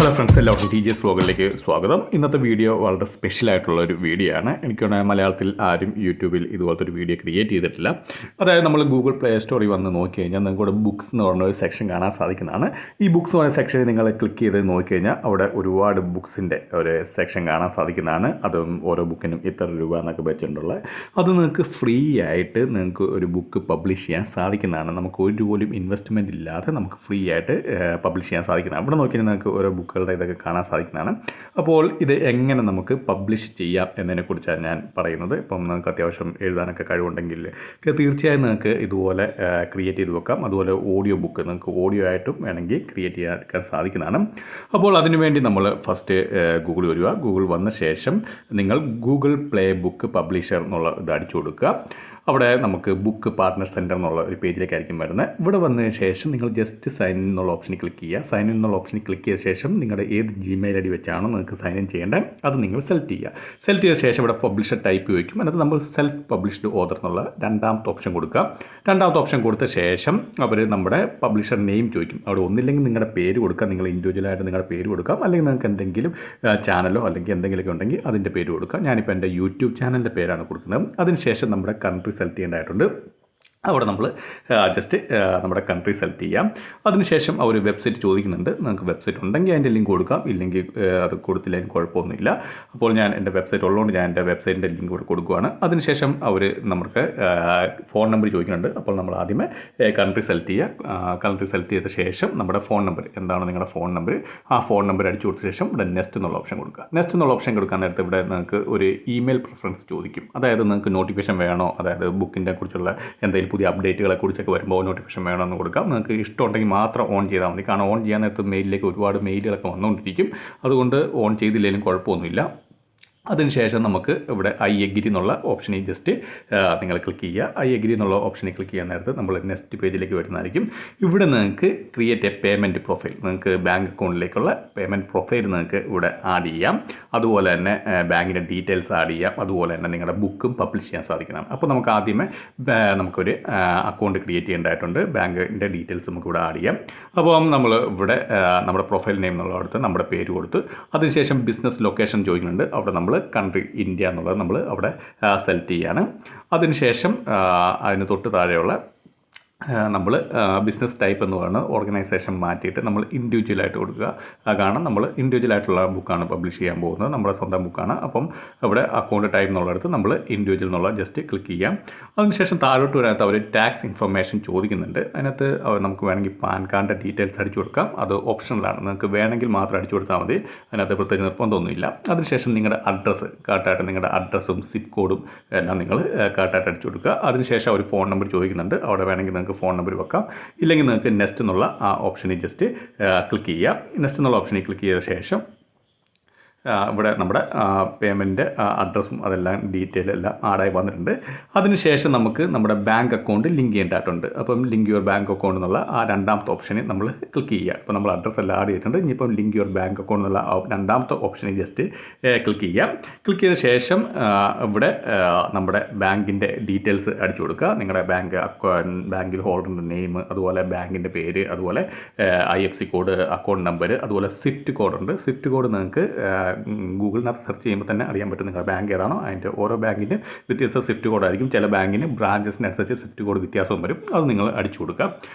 Hello friends, എല്ലാവർക്കും TJ's വ്ലോഗിലേക്ക് സ്വാഗതം. ഇന്നത്തെ വീഡിയോ വളരെ സ്പെഷ്യലായിട്ടുള്ളൊരു വീഡിയോ ആണ്. എനിക്ക് മലയാളത്തിൽ ആരും യൂട്യൂബിൽ ഇതുപോലത്തെ ഒരു വീഡിയോ ക്രിയേറ്റ് ചെയ്തിട്ടില്ല. അതായത് നമ്മൾ ഗൂഗിൾ പ്ലേ സ്റ്റോറിൽ വന്ന് നോക്കി കഴിഞ്ഞാൽ നിങ്ങൾക്ക് ബുക്സ് എന്ന് പറഞ്ഞ ഒരു സെക്ഷൻ കാണാൻ സാധിക്കുന്നതാണ്. ഈ ബുക്സ് എന്ന് പറഞ്ഞ സെക്ഷനിൽ നിങ്ങൾ ക്ലിക്ക് ചെയ്ത് നോക്കി കഴിഞ്ഞാൽ അവിടെ ഒരുപാട് ബുക്സിൻ്റെ ഒരു സെക്ഷൻ കാണാൻ സാധിക്കുന്നതാണ്. അതും ഓരോ ബുക്കിനും ഇത്ര രൂപ എന്നൊക്കെ വെച്ചിട്ടുള്ളത്. അത് നിങ്ങൾക്ക് ഫ്രീ ആയിട്ട് നിങ്ങൾക്ക് ഒരു ബുക്ക് പബ്ലിഷ് ചെയ്യാൻ സാധിക്കുന്നതാണ്. നമുക്ക് ഒരു പോലും ഇൻവെസ്റ്റ്മെൻറ്റ് ഇല്ലാതെ നമുക്ക് ഫ്രീ ആയിട്ട് പബ്ലിഷ് ചെയ്യാൻ സാധിക്കുന്നതാണ്. അവിടെ നോക്കിയാൽ നിങ്ങൾക്ക് ഓരോ ബുക്കുകളുടെ ഇതൊക്കെ കാണാൻ സാധിക്കുന്നതാണ്. അപ്പോൾ ഇത് എങ്ങനെ നമുക്ക് പബ്ലിഷ് ചെയ്യാം എന്നതിനെക്കുറിച്ചാണ് ഞാൻ പറയുന്നത്. ഇപ്പം നിങ്ങൾക്ക് അത്യാവശ്യം എഴുതാനൊക്കെ കഴിവുണ്ടെങ്കിൽ തീർച്ചയായും നിങ്ങൾക്ക് ഇതുപോലെ ക്രിയേറ്റ് ചെയ്ത് വെക്കാം. അതുപോലെ ഓഡിയോ ബുക്ക് നിങ്ങൾക്ക് ഓഡിയോ ആയിട്ടും വേണമെങ്കിൽ ക്രിയേറ്റ് ചെയ്യാൻ സാധിക്കുന്നതാണ്. അപ്പോൾ അതിനുവേണ്ടി നമ്മൾ ഫസ്റ്റ് ഗൂഗിൾ വരിക. ഗൂഗിൾ വന്ന ശേഷം നിങ്ങൾ ഗൂഗിൾ പ്ലേ ബുക്ക് പബ്ലിഷർ എന്നുള്ള ഇത് അടിച്ചു കൊടുക്കുക. അവിടെ നമുക്ക് ബുക്ക് പാർട്ട്ണർ സെൻറ്റർ എന്നുള്ള ഒരു പേജിലേക്കായിരിക്കും വരുന്നത്. ഇവിടെ വന്നതിന് ശേഷം നിങ്ങൾ ജസ്റ്റ് സൈൻ ഇൻ എന്നുള്ള ഓപ്ഷനിൽ ക്ലിക്ക് ചെയ്യുക. സൈൻ ഇൻ എന്നുള്ള ഓപ്ഷനിൽ ക്ലിക്ക് ചെയ്ത ശേഷം നിങ്ങളുടെ ഏത് ജിമെയിൽ ID വെച്ചാണോ നിങ്ങൾക്ക് സൈൻ ഇൻ ചെയ്യേണ്ടത് അത് നിങ്ങൾ സെലക്ട് ചെയ്യുക. സെലക്ട് ചെയ്ത ശേഷം ഇവിടെ പബ്ലിഷർ ടൈപ്പ് ചോദിക്കും. എന്നിട്ട് നമ്മൾ സെൽഫ് പബ്ലിഷ്ഡ് ഓതർ എന്നുള്ള രണ്ടാമത്തെ ഓപ്ഷൻ കൊടുക്കുക. രണ്ടാമത്തെ ഓപ്ഷൻ കൊടുത്ത ശേഷം അവർ നമ്മുടെ പബ്ലിഷർ നെയിം ചോദിക്കും. അവിടെ ഒന്നില്ലെങ്കിൽ നിങ്ങളുടെ പേര് കൊടുക്കുക, നിങ്ങൾ ഇൻഡിവിജ്വലായിട്ട് നിങ്ങളുടെ പേര് കൊടുക്കാം. അല്ലെങ്കിൽ നിങ്ങൾക്ക് എന്തെങ്കിലും ചാനലോ അല്ലെങ്കിൽ എന്തെങ്കിലുമൊക്കെ ഉണ്ടെങ്കിൽ അതിൻ്റെ പേര് കൊടുക്കുക. ഞാനിപ്പോൾ എൻ്റെ യൂട്യൂബ് ചാനലിൻ്റെ പേരാണ് കൊടുക്കുന്നത്. അതിനുശേഷം നമ്മുടെ കൺട്രി സെലക്ട് ചെയ്യേണ്ടതായിട്ടുണ്ട്. അവിടെ നമ്മൾ ജസ്റ്റ് നമ്മുടെ കൺട്രി സെലക്ട് ചെയ്യാം. അതിനുശേഷം അവർ വെബ്സൈറ്റ് ചോദിക്കുന്നുണ്ട്. നിങ്ങൾക്ക് വെബ്സൈറ്റ് ഉണ്ടെങ്കിൽ അതിൻ്റെ ലിങ്ക് കൊടുക്കാം, ഇല്ലെങ്കിൽ അത് കൊടുത്തില്ലെങ്കിൽ കുഴപ്പമൊന്നുമില്ല. അപ്പോൾ ഞാൻ എൻ്റെ വെബ്സൈറ്റ് ഉള്ളതുകൊണ്ട് ഞാൻ എൻ്റെ വെബ്സൈറ്റിൻ്റെ ലിങ്ക് കൂടെ കൊടുക്കുകയാണ്. അതിനുശേഷം അവർ നമുക്ക് ഫോൺ നമ്പർ ചോദിക്കുന്നുണ്ട്. അപ്പോൾ നമ്മൾ ആദ്യമേ കൺട്രി സെലക്ട് ചെയ്യുക. കൺട്രി സെലക്ട് ചെയ്ത ശേഷം നമ്മുടെ ഫോൺ നമ്പർ എന്താണ് നിങ്ങളുടെ ഫോൺ നമ്പർ, ആ ഫോൺ നമ്പർ അടിച്ചു കൊടുത്ത ശേഷം ഇവിടെ നെക്സ്റ്റ് എന്നുള്ള ഓപ്ഷൻ കൊടുക്കുക. നെക്സ്റ്റ് എന്നുള്ള ഓപ്ഷൻ കൊടുക്കാൻ നേരത്തെ ഇവിടെ നിങ്ങൾക്ക് ഒരു ഇമെയിൽ പ്രിഫറൻസ് ചോദിക്കും. അതായത് നിങ്ങൾക്ക് നോട്ടിഫിക്കേഷൻ വേണോ, അതായത് ബുക്കിൻ്റെ കുറിച്ചുള്ള എന്തെങ്കിലും പുതിയ അപ്ഡേറ്റുകളെ കുറിച്ചൊക്കെ വരുമ്പോൾ നോട്ടിഫിക്കേഷൻ വേണമെന്ന് കൊടുക്കാം. നിങ്ങൾക്ക് ഇഷ്ടമുണ്ടെങ്കിൽ മാത്രം ഓൺ ചെയ്താൽ മതി. കാരണം ഓൺ ചെയ്യാൻ നേരത്ത് മെയിലിലേക്ക് ഒരുപാട് മെയിലുകളൊക്കെ വന്നുകൊണ്ടിരിക്കും. അതുകൊണ്ട് ഓൺ ചെയ്തില്ലെങ്കിലും കുഴപ്പമൊന്നുമില്ല. അതിനുശേഷം നമുക്ക് ഇവിടെ ഐ എഗ്രി എന്നുള്ള ഓപ്ഷനിൽ ജസ്റ്റ് നിങ്ങൾ ക്ലിക്ക് ചെയ്യുക. ഐ എഗ്രി എന്നുള്ള ഓപ്ഷനിൽ ക്ലിക്ക് ചെയ്യാൻ നേരത്ത് നമ്മൾ നെക്സ്റ്റ് പേജിലേക്ക് വരുന്നതായിരിക്കും. ഇവിടെ നിങ്ങൾക്ക് ക്രിയേറ്റ് എ പേയ്മെൻറ്റ് പ്രൊഫൈൽ, നിങ്ങൾക്ക് ബാങ്ക് അക്കൗണ്ടിലേക്കുള്ള പേയ്മെൻറ്റ് പ്രൊഫൈൽ നിങ്ങൾക്ക് ഇവിടെ ആഡ് ചെയ്യാം. അതുപോലെ തന്നെ ബാങ്കിൻ്റെ ഡീറ്റെയിൽസ് ആഡ് ചെയ്യാം. അതുപോലെ തന്നെ നിങ്ങളുടെ ബുക്കും പബ്ലിഷ് ചെയ്യാൻ സാധിക്കുന്നതാണ്. അപ്പോൾ നമുക്ക് ആദ്യമേ നമുക്കൊരു അക്കൗണ്ട് ക്രിയേറ്റ് ചെയ്യേണ്ടതായിട്ടുണ്ട്. ബാങ്കിൻ്റെ ഡീറ്റെയിൽസ് നമുക്ക് ഇവിടെ ആഡ് ചെയ്യാം. അപ്പോൾ നമ്മൾ ഇവിടെ നമ്മുടെ പ്രൊഫൈൽ നെയിം എന്നുള്ളടത്ത് നമ്മുടെ പേര് കൊടുത്ത് അതിനുശേഷം ബിസിനസ് ലൊക്കേഷൻ ചോദിക്കുന്നുണ്ട്. അവിടെ നമ്മൾ കൺട്രി ഇന്ത്യ എന്നുള്ളത് നമ്മൾ അവിടെ സെലക്ട് ചെയ്യാണ്. അതിനുശേഷം അതിന് തൊട്ട് താഴെയുള്ള നമ്മൾ ബിസിനസ് ടൈപ്പ് എന്ന് പറയുന്നത് ഓർഗനൈസേഷൻ മാറ്റിയിട്ട് നമ്മൾ ഇൻഡിവിജ്വലായിട്ട് കൊടുക്കുക. കാരണം നമ്മൾ ഇൻഡിവിജ്വലായിട്ടുള്ള ബുക്കാണ് പബ്ലിഷ് ചെയ്യാൻ പോകുന്നത്, നമ്മുടെ സ്വന്തം ബുക്കാണ്. അപ്പം ഇവിടെ അക്കൗണ്ട് ടൈപ്പ് എന്നുള്ളടത്ത് നമ്മൾ ഇൻഡിവിജ്വൽ എന്നുള്ള ജസ്റ്റ് ക്ലിക്ക് ചെയ്യാം. അതിനുശേഷം താഴോട്ട് വരാത്ത അവർ ടാക്സ് ഇൻഫർമേഷൻ ചോദിക്കുന്നുണ്ട്. അതിനകത്ത് നമുക്ക് വേണമെങ്കിൽ പാൻ കാർഡിൻ്റെ ഡീറ്റെയിൽസ് അടിച്ചു കൊടുക്കാം. അത് ഓപ്ഷണലാണ്, നിങ്ങൾക്ക് വേണമെങ്കിൽ മാത്രം അടിച്ചു കൊടുത്താൽ മതി. അതിനകത്ത് പ്രത്യേകിച്ച് നിർബന്ധമൊന്നുമില്ല. അതിനുശേഷം നിങ്ങളുടെ അഡ്രസ്സ് കറക്റ്റായിട്ട് നിങ്ങളുടെ അഡ്രസ്സും സിപ്പ് കോഡും എല്ലാം നിങ്ങൾ കറക്റ്റായിട്ട് അടിച്ചു കൊടുക്കുക. അതിനുശേഷം ഒരു ഫോൺ നമ്പർ ചോദിക്കുന്നുണ്ട്. അവിടെ വേണമെങ്കിൽ നിങ്ങൾക്ക് ഫോൺ നമ്പർ വെക്കാം, ഇല്ലെങ്കിൽ നിങ്ങൾക്ക് നെക്സ്റ്റ് എന്നുള്ള ആ ഓപ്ഷനിൽ ജസ്റ്റ് ക്ലിക്ക് ചെയ്യുക. നെക്സ്റ്റ് എന്നുള്ള ഓപ്ഷനിൽ ക്ലിക്ക് ചെയ്ത ശേഷം ഇവിടെ നമ്മുടെ പേയ്മെൻറ്റ് അഡ്രസ്സും അതെല്ലാം ഡീറ്റെയിൽ എല്ലാം ആഡായി വന്നിട്ടുണ്ട്. അതിനുശേഷം നമുക്ക് നമ്മുടെ ബാങ്ക് അക്കൗണ്ട് ലിങ്ക് ചെയ്യേണ്ടതായിട്ടുണ്ട്. അപ്പം ലിങ്ക് യുവർ ബാങ്ക് അക്കൗണ്ട് എന്നുള്ള ആ രണ്ടാമത്തെ ഓപ്ഷനിൽ നമ്മൾ ക്ലിക്ക് ചെയ്യുക. അപ്പോൾ നമ്മൾ അഡ്രസ്സ് എല്ലാം ആഡ് ചെയ്തിട്ടുണ്ട്. ഇനിയിപ്പം ലിങ്ക് യുവർ ബാങ്ക് അക്കൗണ്ട് എന്നുള്ള രണ്ടാമത്തെ ഓപ്ഷനിൽ ജസ്റ്റ് ക്ലിക്ക് ചെയ്യാം. ക്ലിക്ക് ചെയ്ത ശേഷം ഇവിടെ നമ്മുടെ ബാങ്കിൻ്റെ ഡീറ്റെയിൽസ് അടിച്ചു കൊടുക്കുക. നിങ്ങളുടെ ബാങ്കിൽ ഹോൾഡറിൻ്റെ നെയിം, അതുപോലെ ബാങ്കിൻ്റെ പേര്, അതുപോലെ IFSC കോഡ്, അക്കൗണ്ട് നമ്പർ, അതുപോലെ സ്വിഫ്റ്റ് കോഡുണ്ട്. സ്വിഫ്റ്റ് കോഡ് നിങ്ങൾക്ക് ഗൂഗിളിനകത്ത് സെർച്ച് ചെയ്യുമ്പോൾ തന്നെ അറിയാൻ പറ്റും നിങ്ങളുടെ ബാങ്ക് ഏതാണോ. അതിൻ്റെ ഓരോ ബാങ്കിന് വ്യത്യസ്ത സ്വിഫ്റ്റ് കോഡായിരിക്കും. ചില ബാങ്കിന് ബ്രാഞ്ചസിനനുസരിച്ച് സ്വിഫ്റ്റ് കോഡ് വ്യത്യാസവും വരും. അത് നിങ്ങൾ അടിച്ചു കൊടുക്കുക.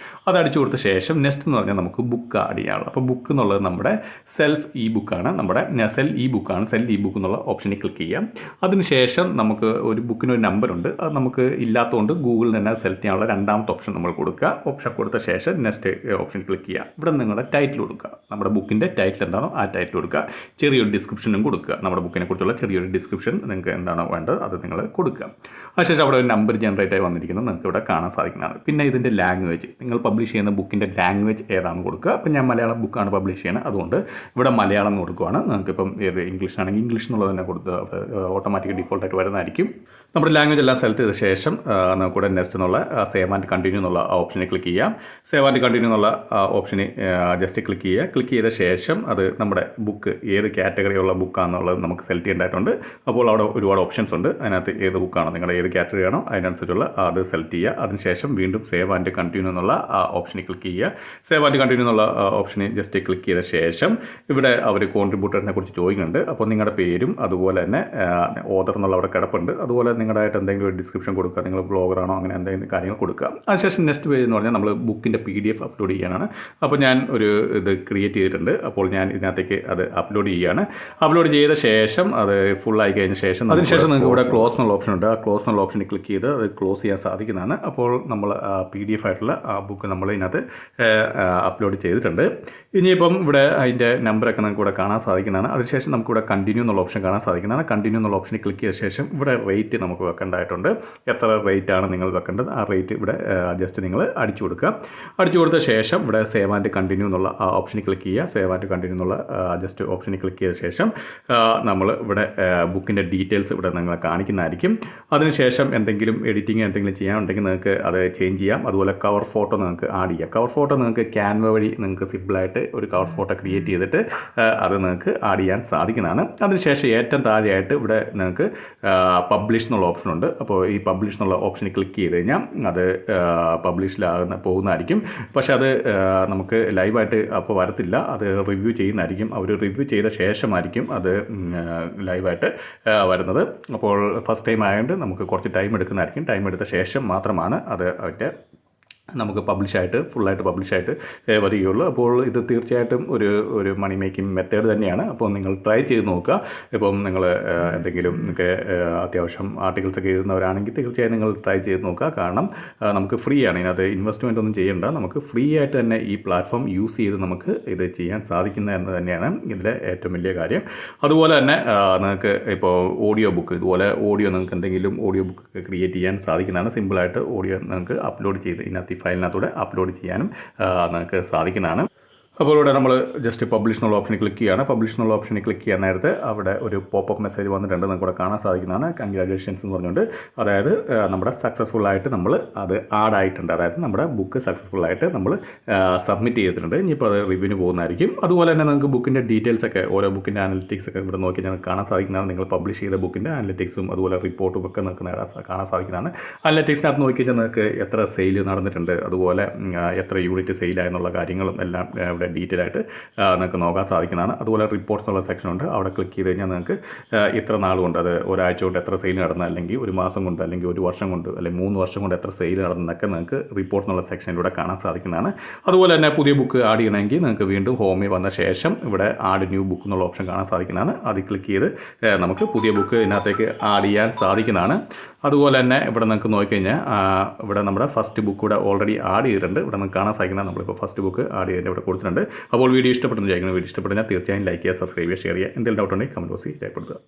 അത് അടിച്ചു കൊടുത്ത ശേഷം നെക്സ്റ്റ് എന്ന് പറഞ്ഞാൽ നമുക്ക് ബുക്ക് ആഡ് ചെയ്യാനുള്ളത്. അപ്പോൾ ബുക്ക് എന്നുള്ളത് നമ്മുടെ സെൽഫ് ഇ ബുക്കാണ്. നമ്മുടെ സെൽ ഇ ബുക്കാണ്. സെൽ ഇ ബുക്ക് എന്നുള്ള ഓപ്ഷനിൽ ക്ലിക്ക് ചെയ്യാം. അതിനുശേഷം നമുക്ക് ഒരു ബുക്കിനൊരു നമ്പറുണ്ട്. അത് നമുക്ക് ഇല്ലാത്തതുകൊണ്ട് ഗൂഗിളിൽ തന്നെ സെലക്ട് ചെയ്യാനുള്ള രണ്ടാമത്തെ ഓപ്ഷൻ നമ്മൾ കൊടുക്കുക. ഓപ്ഷൻ കൊടുത്ത ശേഷം നെക്സ്റ്റ് ഓപ്ഷൻ ക്ലിക്ക് ചെയ്യുക. ഇവിടെ നിങ്ങളുടെ ടൈറ്റിൽ കൊടുക്കുക. നമ്മുടെ ബുക്കിൻ്റെ ടൈറ്റിൽ എന്താണോ ആ ടൈറ്റിൽ കൊടുക്കുക. ചെറിയൊരു ഡിസ്ക്രിപ്ഷനും കൊടുക്കുക. നമ്മുടെ ബുക്കിനെ കുറിച്ചുള്ള ചെറിയൊരു ഡിസ്ക്രിപ്ഷൻ നിങ്ങൾക്ക് എന്താണോ വേണ്ടത് അത് നിങ്ങൾ കൊടുക്കുക. അതിനുശേഷം അവിടെ ഒരു നമ്പർ ജനറേറ്റ് ആയി വന്നിരിക്കുന്നത് നിങ്ങൾക്ക് ഇവിടെ കാണാൻ സാധിക്കുന്നതാണ്. പിന്നെ ഇതിൻ്റെ ലാംഗ്വേജ്, നിങ്ങൾ പബ്ലിഷ് ചെയ്യുന്ന ബുക്കിൻ്റെ ലാംഗ്വേജ് ഏതാണെന്ന് കൊടുക്കുക. അപ്പം ഞാൻ മലയാളം ബുക്കാണ് പബ്ലിഷ് ചെയ്യുന്നത്, അതുകൊണ്ട് ഇവിടെ മലയാളം എന്ന് കൊടുക്കുകയാണ്. നിങ്ങൾക്കിപ്പം ഏത് ഇംഗ്ലീഷ് ആണെങ്കിൽ ഇംഗ്ലീഷ് എന്നുള്ളത് തന്നെ കൊടുത്ത് ഓട്ടോമാറ്റിക് ഡിഫോൾട്ടായിട്ട് വരുന്നതായിരിക്കും. നമ്മുടെ ലാംഗ്വേജ് എല്ലാം സെലക്ട് ചെയ്ത ശേഷം നമുക്കിവിടെ നെക്സ്റ്റ് എന്നുള്ള സേവ് ആൻഡ് കണ്ടിന്യൂ എന്നുള്ള ഓപ്ഷനിൽ ക്ലിക്ക് ചെയ്യാം. സേവ് ആൻഡ് കണ്ടിന്യൂ എന്നുള്ള ഓപ്ഷനിൽ ജസ്റ്റ് ക്ലിക്ക് ചെയ്യുക. ക്ലിക്ക് ചെയ്ത ശേഷം അത് നമ്മുടെ ബുക്ക് ഏത് കാറ്റഗറി കാറ്റഗറിയുള്ള ബുക്കാണെന്നുള്ളത് നമുക്ക് സെലക്ട് ചെയ്യേണ്ടതായിട്ടുണ്ട്. അപ്പോൾ അവിടെ ഒരുപാട് ഓപ്ഷൻസ് ഉണ്ട്. അതിനകത്ത് ഏത് ബുക്കാണോ നിങ്ങളുടെ ഏത് കാറ്റഗറി ആണോ അതിനനുസരിച്ചുള്ള അത് സെലക്ട് ചെയ്യുക. അതിനുശേഷം വീണ്ടും സേവ് ആൻഡ് കണ്ടിന്യൂ എന്നുള്ള ഓപ്ഷനിൽ ക്ലിക്ക് ചെയ്യുക. സേവ് ആൻഡ് കണ്ടിന്യൂ എന്നുള്ള ഓപ്ഷനിൽ ജസ്റ്റ് ക്ലിക്ക് ചെയ്ത ശേഷം ഇവിടെ അവർ കോൺട്രിബ്യൂട്ടറിനെ കുറിച്ച് ചോദിക്കുന്നുണ്ട്. അപ്പോൾ നിങ്ങളുടെ പേരും അതുപോലെ തന്നെ ഓതർ എന്നുള്ള അവിടെ കിടപ്പുണ്ട്. അതുപോലെ നിങ്ങളുടേതായിട്ട് എന്തെങ്കിലും ഒരു ഡിസ്ക്രിപ്ഷൻ കൊടുക്കുക, നിങ്ങൾ ബ്ലോഗറാണോ അങ്ങനെ എന്തെങ്കിലും കാര്യങ്ങൾ കൊടുക്കുക. അതിനുശേഷം നെക്സ്റ്റ് പേജ് എന്ന് പറഞ്ഞാൽ നമ്മൾ ബുക്കിൻ്റെ PDF അപ്ലോഡ് ചെയ്യാനാണ്. അപ്പോൾ ഞാൻ ഒരു ഇത് ക്രിയേറ്റ് ചെയ്തിട്ടുണ്ട്. അപ്പോൾ ഞാൻ ഇതിനകത്തേക്ക് അത് അപ്ലോഡ് ചെയ്യുകയാണ്. അപ്ലോഡ് ചെയ്ത ശേഷം അത് ഫുൾ ആയി കഴിഞ്ഞ ശേഷം അതിനുശേഷം നിങ്ങൾക്ക് ഇവിടെ ക്ലോസ് എന്നുള്ള ഓപ്ഷൻ ഉണ്ട്. ആ ക്ലോസ് എന്നുള്ള ഓപ്ഷനിൽ ക്ലിക്ക് ചെയ്ത് അത് ക്ലോസ് ചെയ്യാൻ സാധിക്കുന്നതാണ്. അപ്പോൾ നമ്മൾ PDF ആയിട്ടുള്ള ആ ബുക്ക് നമ്മൾ ഇതിനകത്ത് അപ്ലോഡ് ചെയ്തിട്ടുണ്ട്. ഇനിയിപ്പം ഇവിടെ അതിൻ്റെ നമ്പറൊക്കെ നമുക്ക് ഇവിടെ കാണാൻ സാധിക്കുന്നതാണ്. അതിനുശേഷം നമുക്കിവിടെ കണ്ടിന്യൂ എന്നുള്ള ഓപ്ഷൻ കാണാൻ സാധിക്കുന്നതാണ്. കണ്ടിന്യൂ എന്നുള്ള ഓപ്ഷനിൽ ക്ലിക്ക് ചെയ്ത ശേഷം ഇവിടെ റേറ്റ് നമുക്ക് വെക്കേണ്ടതായിട്ടുണ്ട്. എത്ര റേറ്റ് ആണ് നിങ്ങൾ വെക്കേണ്ടത് ആ റേറ്റ് ഇവിടെ ജസ്റ്റ് നിങ്ങൾ അടിച്ചു കൊടുക്കുക. അടിച്ചു കൊടുത്ത ശേഷം ഇവിടെ സേവ് ആൻഡ് കണ്ടിന്യൂ എന്നുള്ള ആ ഓപ്ഷനിൽ ക്ലിക്ക് ചെയ്യുക. സേവ് ആൻഡ് കണ്ടിന്യൂ എന്നുള്ള ജസ്റ്റ് ഓപ്ഷനിൽ ക്ലിക്ക് ചെയ്ത ശേഷം നമ്മൾ ഇവിടെ ബുക്കിൻ്റെ ഡീറ്റെയിൽസ് ഇവിടെ നിങ്ങളെ കാണിക്കുന്നതായിരിക്കും. അതിനുശേഷം എന്തെങ്കിലും എഡിറ്റിംഗ് എന്തെങ്കിലും ചെയ്യാനുണ്ടെങ്കിൽ നിങ്ങൾക്ക് അത് ചേഞ്ച് ചെയ്യാം. അതുപോലെ കവർ ഫോട്ടോ നിങ്ങൾക്ക് ആഡ് ചെയ്യാം. കവർ ഫോട്ടോ നിങ്ങൾക്ക് ക്യാൻവ വഴി നിങ്ങൾക്ക് സിമ്പിളായിട്ട് ഒരു കവർ ഫോട്ടോ ക്രിയേറ്റ് ചെയ്തിട്ട് അത് നിങ്ങൾക്ക് ആഡ് ചെയ്യാൻ സാധിക്കുന്നതാണ്. അതിനുശേഷം ഏറ്റവും താഴെയായിട്ട് ഇവിടെ നിങ്ങൾക്ക് പബ്ലിഷ് എന്നുള്ള ഓപ്ഷനുണ്ട്. അപ്പോൾ ഈ പബ്ലിഷ് എന്നുള്ള ഓപ്ഷനിൽ ക്ലിക്ക് ചെയ്ത് കഴിഞ്ഞാൽ അത് പോകുന്നതായിരിക്കും. പക്ഷെ അത് നമുക്ക് ലൈവായിട്ട് അപ്പോൾ വരത്തില്ല, അത് റിവ്യൂ ചെയ്യുന്നതായിരിക്കും. അവർ റിവ്യൂ ചെയ്ത ശേഷമായിരിക്കും അത് ലൈവായിട്ട് വരുന്നത്. അപ്പോൾ ഫസ്റ്റ് ടൈം ആയതുകൊണ്ട് നമുക്ക് കുറച്ച് ടൈം എടുക്കുന്നതായിരിക്കും. ടൈം എടുത്ത ശേഷം മാത്രമാണ് അത് അതിൻ്റെ നമുക്ക് പബ്ലിഷായിട്ട് ഫുള്ളായിട്ട് പബ്ലിഷായിട്ട് വരികയുള്ളൂ. അപ്പോൾ ഇത് തീർച്ചയായിട്ടും ഒരു മണി മേക്കിംഗ് മെത്തേഡ് തന്നെയാണ്. അപ്പോൾ നിങ്ങൾ ട്രൈ ചെയ്ത് നോക്കുക. ഇപ്പം നിങ്ങൾ എന്തെങ്കിലും നിങ്ങൾക്ക് അത്യാവശ്യം ആർട്ടിക്കിൾസൊക്കെ എഴുതുന്നവരാണെങ്കിൽ തീർച്ചയായും നിങ്ങൾ ട്രൈ ചെയ്ത് നോക്കുക. കാരണം നമുക്ക് ഫ്രീ ആണ്, ഇതിനകത്ത് ഇൻവെസ്റ്റ്മെൻ്റ് ഒന്നും ചെയ്യേണ്ട. നമുക്ക് ഫ്രീ ആയിട്ട് തന്നെ ഈ പ്ലാറ്റ്ഫോം യൂസ് ചെയ്ത് നമുക്ക് ഇത് ചെയ്യാൻ സാധിക്കുന്നത് എന്ന് തന്നെയാണ് ഇതിലെ ഏറ്റവും വലിയ കാര്യം. അതുപോലെ തന്നെ നിങ്ങൾക്ക് ഇപ്പോൾ ഓഡിയോ ബുക്ക് ഇതുപോലെ ഓഡിയോ നിങ്ങൾക്ക് എന്തെങ്കിലും ഓഡിയോ ബുക്ക് ക്രിയേറ്റ് ചെയ്യാൻ സാധിക്കുന്നതാണ്. സിമ്പിളായിട്ട് ഓഡിയോ നിങ്ങൾക്ക് അപ്ലോഡ് ചെയ്ത് ഇതിനകത്ത് ഫയലിനകത്തൂടെ അപ്ലോഡ് ചെയ്യാനും നിങ്ങൾക്ക് സാധിക്കുന്നതാണ്. അപ്പോൾ ഇവിടെ നമ്മൾ ജസ്റ്റ് പബ്ലിഷ് എന്നുള്ള ഓപ്ഷനിൽ ക്ലിക്ക് ചെയ്യുകയാണ്. പബ്ലിഷ് എന്നുള്ള ഓപ്ഷനിൽ ക്ലിക്ക് ചെയ്യാൻ നേരത്തെ അവിടെ ഒരു പോപ്പപ്പ് മെസ്സേജ് വന്നിട്ടുണ്ട്. നമുക്ക് ഇവിടെ കാണാൻ സാധിക്കുന്നതാണ് കൺഗ്രാജുലേഷൻസ് എന്ന് പറഞ്ഞുകൊണ്ട്. അതായത് നമ്മുടെ സക്സസ്ഫുള്ളായിട്ട് നമ്മൾ അത് ആഡ് ആയിട്ടുണ്ട്. അതായത് നമ്മുടെ ബുക്ക് സക്സസ്ഫുള്ളായിട്ട് നമ്മൾ സബ്മിറ്റ് ചെയ്തിട്ടുണ്ട്. ഇനിയിപ്പോൾ അത് റിവ്യൂവിന് പോകുന്നതായിരിക്കും. അതുപോലെ തന്നെ നിങ്ങൾക്ക് ബുക്കിൻ്റെ ഡീറ്റെയിൽസ് ഒക്കെ ഓരോ ബുക്കിൻ്റെ അനലിറ്റിക്സ് ഒക്കെ ഇവിടെ നോക്കി ഞങ്ങൾക്ക് കാണാൻ സാധിക്കുന്നതാണ്. നിങ്ങൾ പബ്ലിഷ് ചെയ്ത ബുക്കിൻ്റെ അനലിറ്റിക്സും അതുപോലെ റിപ്പോർട്ടും ഒക്കെ നിങ്ങൾക്ക് കാണാൻ സാധിക്കുന്നതാണ്. അനലിറ്റിക്സിനകത്ത് നോക്കിക്കഴിഞ്ഞാൽ നിങ്ങൾക്ക് എത്ര സെയിൽ നടന്നിട്ടുണ്ട്, അതുപോലെ എത്ര യൂണിറ്റ് സെയിലായെന്നുള്ള കാര്യങ്ങളും എല്ലാം ഇവിടെ ഡീറ്റെയിൽ ആയിട്ട് നിങ്ങൾക്ക് നോക്കാൻ സാധിക്കുന്നതാണ്. അതുപോലെ റിപ്പോർട്ട്സ് എന്നുള്ള സെക്ഷൻ ഉണ്ട്. അവിടെ ക്ലിക്ക് ചെയ്ത് കഴിഞ്ഞാൽ നിങ്ങൾക്ക് ഇത്ര നാൾ കൊണ്ട് അത് ഒരാഴ്ച കൊണ്ട് എത്ര സെയിൽ നടന്നു, അല്ലെങ്കിൽ ഒരു മാസം കൊണ്ട്, അല്ലെങ്കിൽ ഒരു വർഷം കൊണ്ട്, അല്ലെങ്കിൽ 3 വർഷം കൊണ്ട് എത്ര സെയിൽ നടന്നതൊക്കെ നിങ്ങൾക്ക് റിപ്പോർട്ട് എന്നുള്ള സെക്ഷനിലൂടെ കാണാൻ സാധിക്കുന്നതാണ്. അതുപോലെ തന്നെ പുതിയ ബുക്ക് ആഡ് ചെയ്യണമെങ്കിൽ നിങ്ങൾക്ക് വീണ്ടും ഹോമിൽ വന്ന ശേഷം ഇവിടെ ആഡ് ന്യൂ ബുക്ക് എന്നുള്ള ഓപ്ഷൻ കാണാൻ സാധിക്കുന്നതാണ്. അതിൽ ക്ലിക്ക് ചെയ്ത് നമുക്ക് പുതിയ ബുക്ക് ഇതിനകത്തേക്ക് ആഡ് ചെയ്യാൻ സാധിക്കുന്നതാണ്. അതുപോലെ തന്നെ ഇവിടെ നിങ്ങൾക്ക് നോക്കിക്കഴിഞ്ഞാൽ ഇവിടെ നമ്മുടെ ഫസ്റ്റ് ബുക്ക് ഇവിടെ ഓൾറെഡി ആഡ് ചെയ്തിട്ടുണ്ട്. ഇവിടെ നിങ്ങൾക്ക് കാണാൻ സാധിക്കുന്നത് നമ്മളിപ്പോൾ ഫസ്റ്റ് ബുക്ക് ആഡ് ചെയ്തിട്ട് ഇവിടെ കൊടുത്തിട്ടുണ്ട്. അപ്പോൾ വീഡിയോ ഇഷ്ടപ്പെട്ടെന്ന് വിചാരിക്കുന്നു. വീഡിയോ ഇഷ്ടപ്പെടുന്ന തീർച്ചയായും ലൈക്ക് ചെയ്യുക, സബ്സ്ക്രൈബ് ചെയ്യുക, ഷെയർ ചെയ്യുക. എന്തെങ്കിലും ഡൗട്ട് ഉണ്ടെങ്കിൽ കമൻറ്റ് ബോക്സിൽ രേഖപ്പെടുത്തുക.